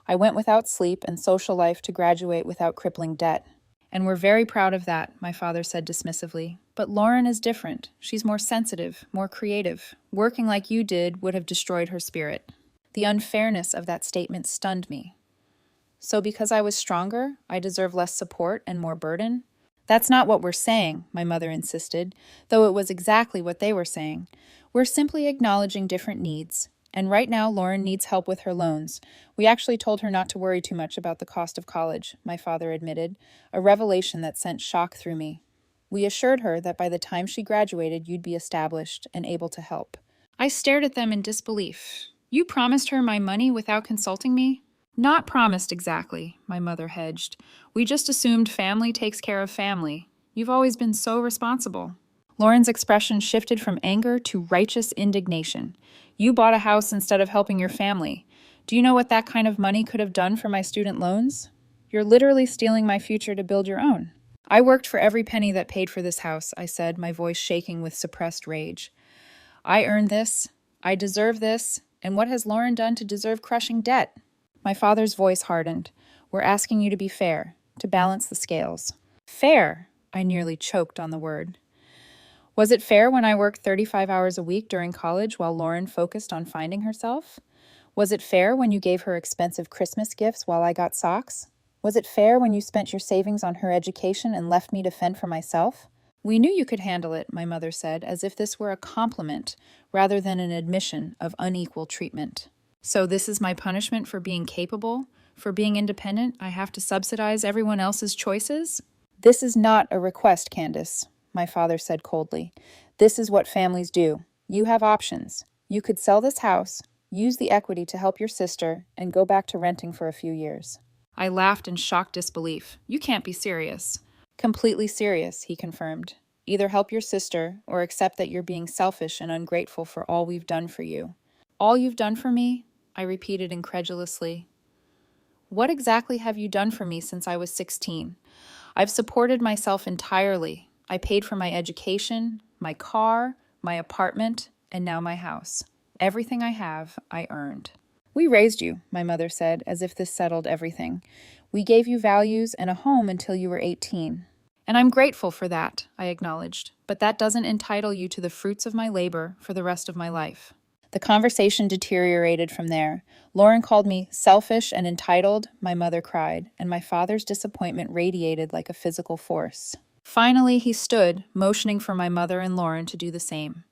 I went without sleep and social life to graduate without crippling debt." "And we're very proud of that," my father said dismissively. "But Lauren is different. She's more sensitive, more creative. Working like you did would have destroyed her spirit." The unfairness of that statement stunned me. So because I was stronger, I deserve less support and more burden? "That's not what we're saying," my mother insisted, though it was exactly what they were saying. "We're simply acknowledging different needs. And right now, Lauren needs help with her loans. We actually told her not to worry too much about the cost of college," my father admitted, a revelation that sent shock through me. "We assured her that by the time she graduated, you'd be established and able to help." I stared at them in disbelief. "You promised her my money without consulting me?" "Not promised exactly," my mother hedged. "We just assumed family takes care of family. You've always been so responsible." Lauren's expression shifted from anger to righteous indignation. "You bought a house instead of helping your family. Do you know what that kind of money could have done for my student loans? You're literally stealing my future to build your own." "I worked for every penny that paid for this house," I said, my voice shaking with suppressed rage. "I earned this. I deserve this. And what has Lauren done to deserve crushing debt?" My father's voice hardened. "We're asking you to be fair, to balance the scales." "Fair?" I nearly choked on the word. "Was it fair when I worked 35 hours a week during college while Lauren focused on finding herself? Was it fair when you gave her expensive Christmas gifts while I got socks? Was it fair when you spent your savings on her education and left me to fend for myself?" We knew you could handle it, my mother said, as if this were a compliment rather than an admission of unequal treatment. So this is my punishment for being capable? For being independent, I have to subsidize everyone else's choices? This is not a request, Candace, my father said coldly. This is what families do. You have options. You could sell this house, use the equity to help your sister, and go back to renting for a few years. I laughed in shocked disbelief. You can't be serious. Completely serious, he confirmed. Either help your sister or accept that you're being selfish and ungrateful for all we've done for you. All you've done for me? I repeated incredulously. What exactly have you done for me since I was 16? I've supported myself entirely. I paid for my education, my car, my apartment, and now my house. Everything I have, I earned. We raised you, my mother said, as if this settled everything. We gave you values and a home until you were 18. And I'm grateful for that, I acknowledged, but that doesn't entitle you to the fruits of my labor for the rest of my life. The conversation deteriorated from there. Lauren called me selfish and entitled, my mother cried, and my father's disappointment radiated like a physical force. Finally, he stood, motioning for my mother and Lauren to do the same.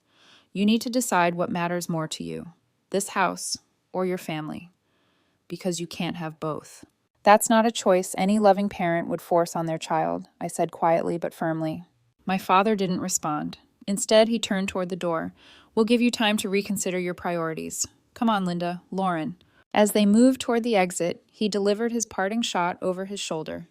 You need to decide what matters more to you, this house or your family, because you can't have both. That's not a choice any loving parent would force on their child, I said quietly but firmly. My father didn't respond. Instead, he turned toward the door. We'll give you time to reconsider your priorities. Come on, Linda, Lauren. As they moved toward the exit, he delivered his parting shot over his shoulder.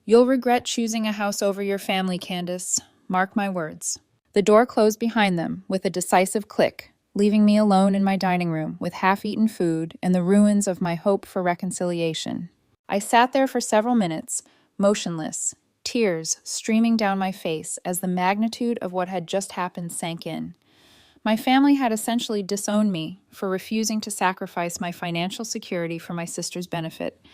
You'll regret choosing a house over your family, Candace. Mark my words. The door closed behind them with a decisive click, leaving me alone in my dining room with half-eaten food and the ruins of my hope for reconciliation. I sat there for several minutes, motionless, tears streaming down my face as the magnitude of what had just happened sank in. My family had essentially disowned me for refusing to sacrifice my financial security for my sister's benefit.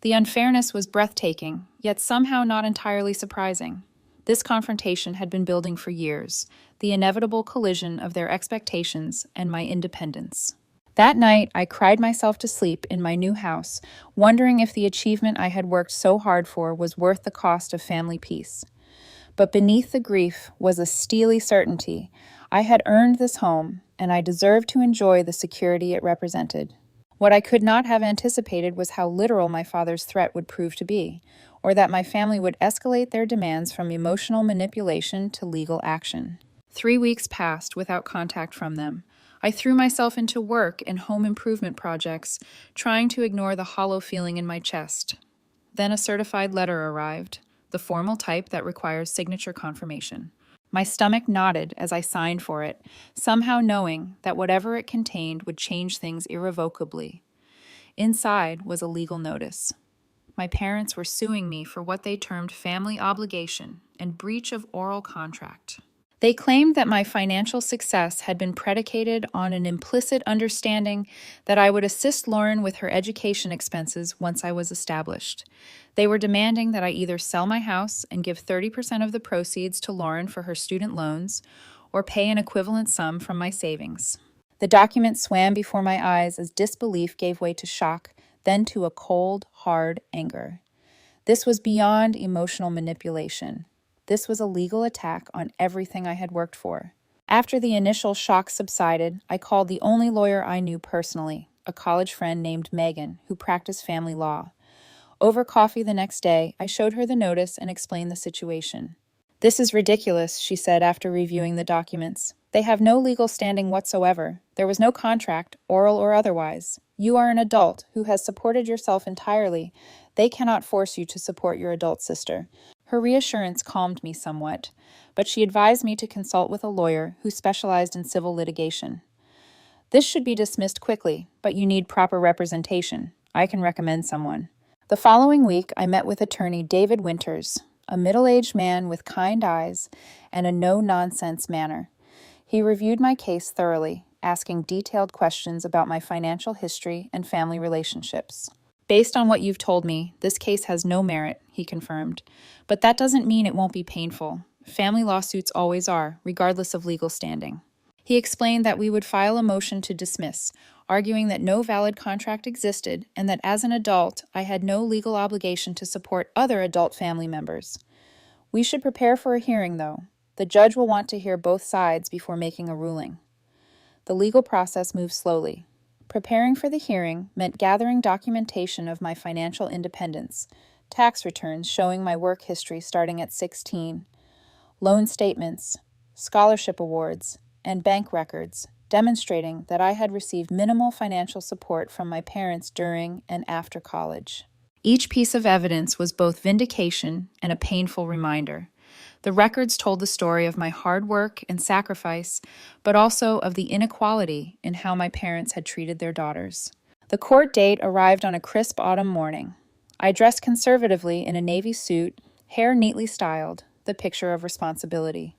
The unfairness was breathtaking, yet somehow not entirely surprising. This confrontation had been building for years, the inevitable collision of their expectations and my independence. That night, I cried myself to sleep in my new house, wondering if the achievement I had worked so hard for was worth the cost of family peace. But beneath the grief was a steely certainty. I had earned this home, and I deserved to enjoy the security it represented. What I could not have anticipated was how literal my father's threat would prove to be, or that my family would escalate their demands from emotional manipulation to legal action. 3 weeks passed without contact from them. I threw myself into work and home improvement projects, trying to ignore the hollow feeling in my chest. Then a certified letter arrived, the formal type that requires signature confirmation. My stomach knotted as I signed for it, somehow knowing that whatever it contained would change things irrevocably. Inside was a legal notice. My parents were suing me for what they termed family obligation and breach of oral contract. They claimed that my financial success had been predicated on an implicit understanding that I would assist Lauren with her education expenses once I was established. They were demanding that I either sell my house and give 30% of the proceeds to Lauren for her student loans, or pay an equivalent sum from my savings. The document swam before my eyes as disbelief gave way to shock, then to a cold, hard anger. This was beyond emotional manipulation. This was a legal attack on everything I had worked for. After the initial shock subsided, I called the only lawyer I knew personally, a college friend named Megan, who practiced family law. Over coffee the next day, I showed her the notice and explained the situation. This is ridiculous, she said after reviewing the documents. They have no legal standing whatsoever. There was no contract, oral or otherwise. You are an adult who has supported yourself entirely. They cannot force you to support your adult sister. Her reassurance calmed me somewhat, but she advised me to consult with a lawyer who specialized in civil litigation. This should be dismissed quickly, but you need proper representation. I can recommend someone. The following week, I met with attorney David Winters, a middle-aged man with kind eyes and a no-nonsense manner. He reviewed my case thoroughly, asking detailed questions about my financial history and family relationships. Based on what you've told me, this case has no merit, he confirmed. But that doesn't mean it won't be painful. Family lawsuits always are, regardless of legal standing. He explained that we would file a motion to dismiss, arguing that no valid contract existed and that as an adult, I had no legal obligation to support other adult family members. We should prepare for a hearing, though. The judge will want to hear both sides before making a ruling. The legal process moved slowly. Preparing for the hearing meant gathering documentation of my financial independence, tax returns showing my work history starting at 16, loan statements, scholarship awards, and bank records demonstrating that I had received minimal financial support from my parents during and after college. Each piece of evidence was both vindication and a painful reminder. The records told the story of my hard work and sacrifice, but also of the inequality in how my parents had treated their daughters. The court date arrived on a crisp autumn morning. I dressed conservatively in a navy suit, hair neatly styled, the picture of responsibility.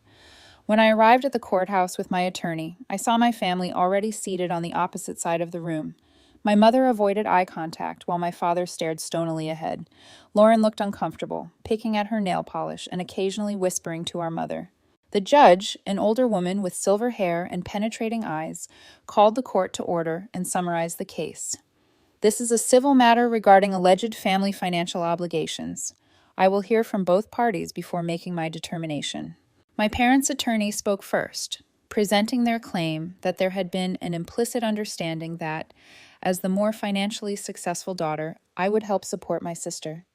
When I arrived at the courthouse with my attorney, I saw my family already seated on the opposite side of the room. My mother avoided eye contact while my father stared stonily ahead. Lauren looked uncomfortable, picking at her nail polish and occasionally whispering to our mother. The judge, an older woman with silver hair and penetrating eyes, called the court to order and summarized the case. This is a civil matter regarding alleged family financial obligations. I will hear from both parties before making my determination. My parents' attorney spoke first, presenting their claim that there had been an implicit understanding that, as the more financially successful daughter, I would help support my sister.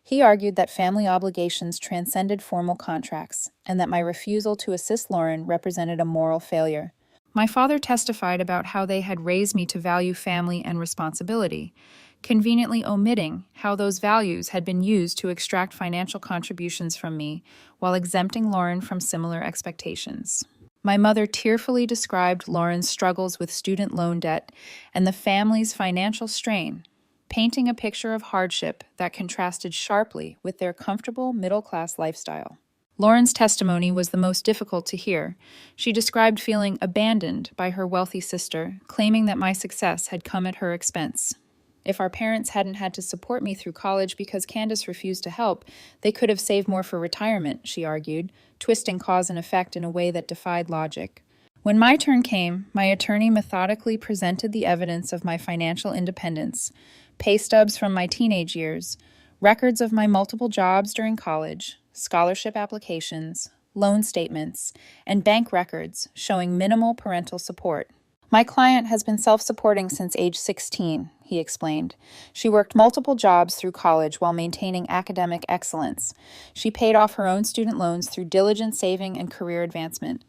He argued that family obligations transcended formal contracts, and that my refusal to assist Lauren represented a moral failure. My father testified about how they had raised me to value family and responsibility, conveniently omitting how those values had been used to extract financial contributions from me while exempting Lauren from similar expectations. My mother tearfully described Lauren's struggles with student loan debt and the family's financial strain, painting a picture of hardship that contrasted sharply with their comfortable middle-class lifestyle. Lauren's testimony was the most difficult to hear. She described feeling abandoned by her wealthy sister, claiming that my success had come at her expense. If our parents hadn't had to support me through college because Candace refused to help, they could have saved more for retirement, she argued, twisting cause and effect in a way that defied logic. When my turn came, my attorney methodically presented the evidence of my financial independence, pay stubs from my teenage years, records of my multiple jobs during college, scholarship applications, loan statements, and bank records showing minimal parental support. My client has been self-supporting since age 16, he explained. She worked multiple jobs through college while maintaining academic excellence. She paid off her own student loans through diligent saving and career advancement.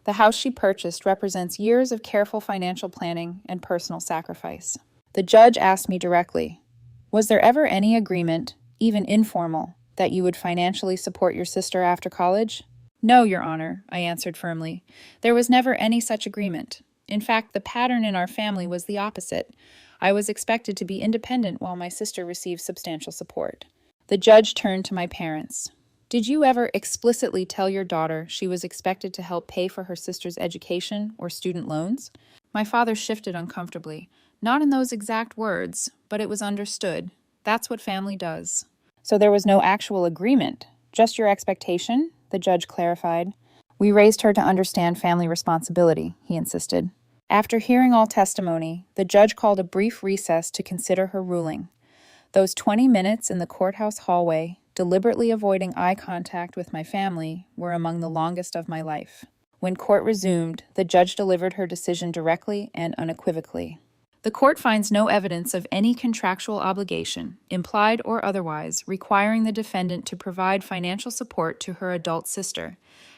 The house she purchased represents years of careful financial planning and personal sacrifice. The judge asked me directly, "Was there ever any agreement, even informal, that you would financially support your sister after college?" "No, Your Honor," I answered firmly. "There was never any such agreement. In fact, the pattern in our family was the opposite. I was expected to be independent while my sister received substantial support." The judge turned to my parents. "Did you ever explicitly tell your daughter she was expected to help pay for her sister's education or student loans?" My father shifted uncomfortably. "Not in those exact words, but it was understood. That's what family does." "So there was no actual agreement, just your expectation?" the judge clarified. "We raised her to understand family responsibility," he insisted. After hearing all testimony, the judge called a brief recess to consider her ruling. Those 20 minutes in the courthouse hallway, deliberately avoiding eye contact with my family, were among the longest of my life. When court resumed, the judge delivered her decision directly and unequivocally. The court finds no evidence of any contractual obligation, implied or otherwise, requiring the defendant to provide financial support to her adult sister.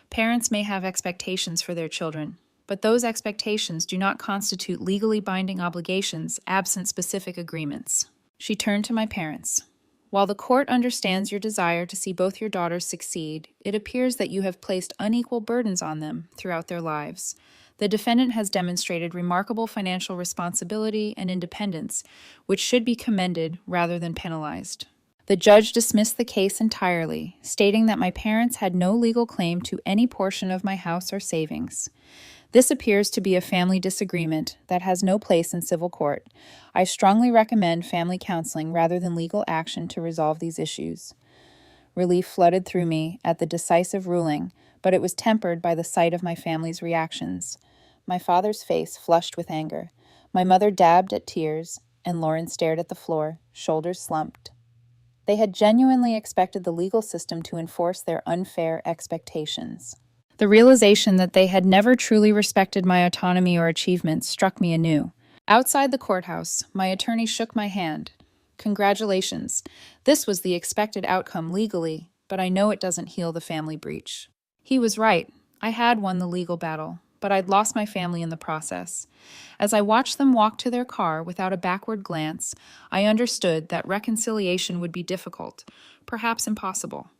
Parents may have expectations for their children, but those expectations do not constitute legally binding obligations absent specific agreements. She turned to my parents. "While the court understands your desire to see both your daughters succeed, it appears that you have placed unequal burdens on them throughout their lives. The defendant has demonstrated remarkable financial responsibility and independence, which should be commended rather than penalized." The judge dismissed the case entirely, stating that my parents had no legal claim to any portion of my house or savings. This appears to be a family disagreement that has no place in civil court. I strongly recommend family counseling rather than legal action to resolve these issues. Relief flooded through me at the decisive ruling, but it was tempered by the sight of my family's reactions. My father's face flushed with anger. My mother dabbed at tears, and Lauren stared at the floor, shoulders slumped. They had genuinely expected the legal system to enforce their unfair expectations. The realization that they had never truly respected my autonomy or achievements struck me anew. Outside the courthouse, my attorney shook my hand. Congratulations. This was the expected outcome legally, but I know it doesn't heal the family breach. He was right. I had won the legal battle, but I'd lost my family in the process. As I watched them walk to their car without a backward glance, I understood that reconciliation would be difficult, perhaps impossible.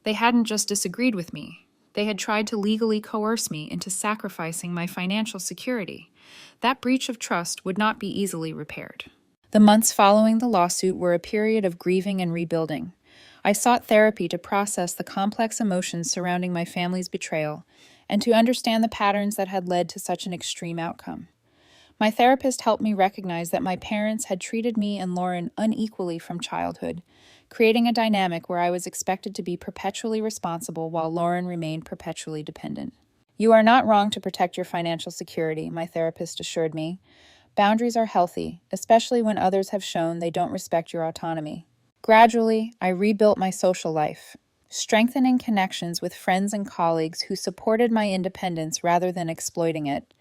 They hadn't just disagreed with me. They had tried to legally coerce me into sacrificing my financial security. That breach of trust would not be easily repaired. The months following the lawsuit were a period of grieving and rebuilding. I sought therapy to process the complex emotions surrounding my family's betrayal and to understand the patterns that had led to such an extreme outcome. My therapist helped me recognize that my parents had treated me and Lauren unequally from childhood, creating a dynamic where I was expected to be perpetually responsible while Lauren remained perpetually dependent. "You are not wrong to protect your financial security," my therapist assured me. "Boundaries are healthy, especially when others have shown they don't respect your autonomy." Gradually, I rebuilt my social life, strengthening connections with friends and colleagues who supported my independence rather than exploiting it.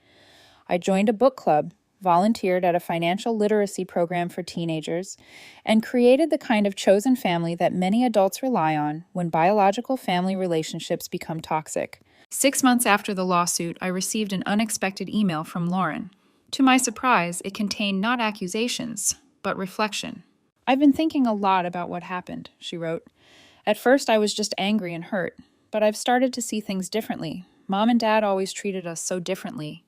I joined a book club, volunteered at a financial literacy program for teenagers, and created the kind of chosen family that many adults rely on when biological family relationships become toxic. 6 months after the lawsuit, I received an unexpected email from Lauren. To my surprise, it contained not accusations, but reflection. "I've been thinking a lot about what happened," she wrote. "At first, I was just angry and hurt, but I've started to see things differently. Mom and Dad always treated us so differently.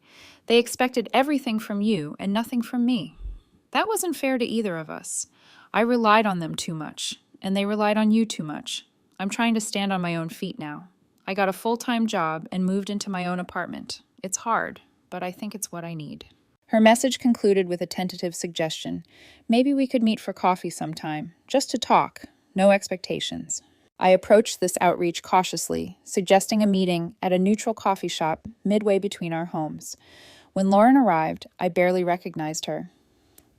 They expected everything from you and nothing from me. That wasn't fair to either of us. I relied on them too much, and they relied on you too much. I'm trying to stand on my own feet now. I got a full-time job and moved into my own apartment. It's hard, but I think it's what I need." Her message concluded with a tentative suggestion. Maybe we could meet for coffee sometime, just to talk, no expectations. I approached this outreach cautiously, suggesting a meeting at a neutral coffee shop midway between our homes. When Lauren arrived, I barely recognized her.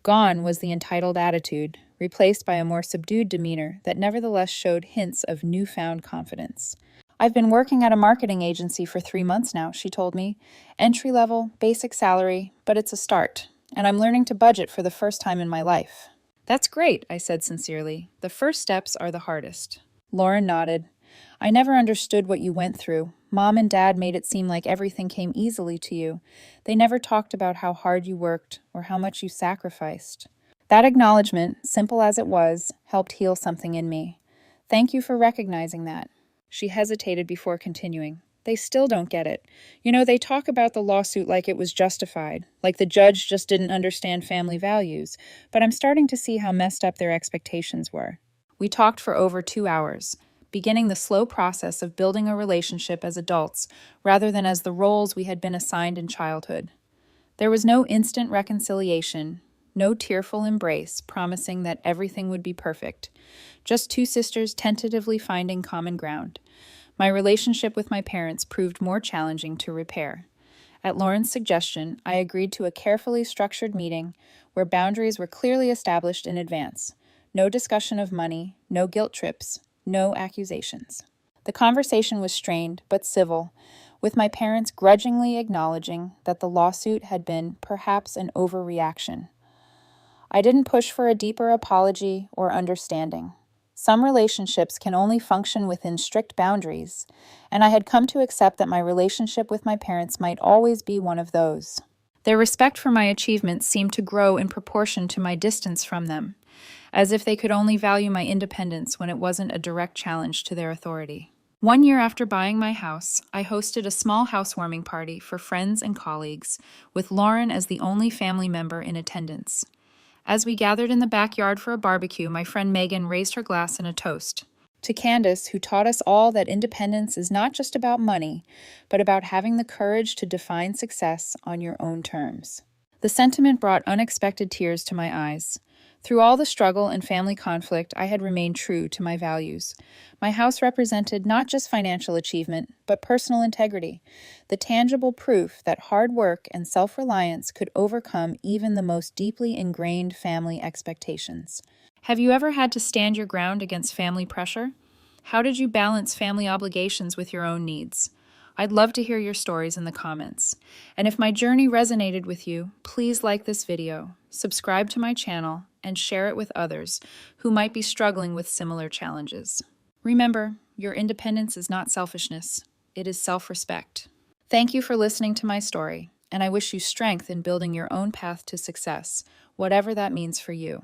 Gone was the entitled attitude, replaced by a more subdued demeanor that nevertheless showed hints of newfound confidence. "I've been working at a marketing agency for 3 months now," she told me. "Entry-level, basic salary, but it's a start, and I'm learning to budget for the first time in my life." "That's great," I said sincerely. "The first steps are the hardest." Lauren nodded. "I never understood what you went through. Mom and Dad made it seem like everything came easily to you. They never talked about how hard you worked or how much you sacrificed." That acknowledgement, simple as it was, helped heal something in me. "Thank you for recognizing that." She hesitated before continuing. "They still don't get it. You know, they talk about the lawsuit like it was justified, like the judge just didn't understand family values, but I'm starting to see how messed up their expectations were." We talked for over 2 hours, beginning the slow process of building a relationship as adults rather than as the roles we had been assigned in childhood. There was no instant reconciliation, no tearful embrace promising that everything would be perfect, just two sisters tentatively finding common ground. My relationship with my parents proved more challenging to repair. At Lauren's suggestion, I agreed to a carefully structured meeting where boundaries were clearly established in advance. No discussion of money, no guilt trips, no accusations. The conversation was strained but civil, with my parents grudgingly acknowledging that the lawsuit had been perhaps an overreaction. I didn't push for a deeper apology or understanding. Some relationships can only function within strict boundaries, and I had come to accept that my relationship with my parents might always be one of those. Their respect for my achievements seemed to grow in proportion to my distance from them, as if they could only value my independence when it wasn't a direct challenge to their authority. 1 year after buying my house, I hosted a small housewarming party for friends and colleagues, with Lauren as the only family member in attendance. As we gathered in the backyard for a barbecue, my friend Megan raised her glass in a toast. "To Candace, who taught us all that independence is not just about money, but about having the courage to define success on your own terms." The sentiment brought unexpected tears to my eyes. Through all the struggle and family conflict, I had remained true to my values. My house represented not just financial achievement, but personal integrity, the tangible proof that hard work and self-reliance could overcome even the most deeply ingrained family expectations. Have you ever had to stand your ground against family pressure? How did you balance family obligations with your own needs? I'd love to hear your stories in the comments. And if my journey resonated with you, please like this video, subscribe to my channel, and share it with others who might be struggling with similar challenges. Remember, your independence is not selfishness, it is self-respect. Thank you for listening to my story, and I wish you strength in building your own path to success, whatever that means for you.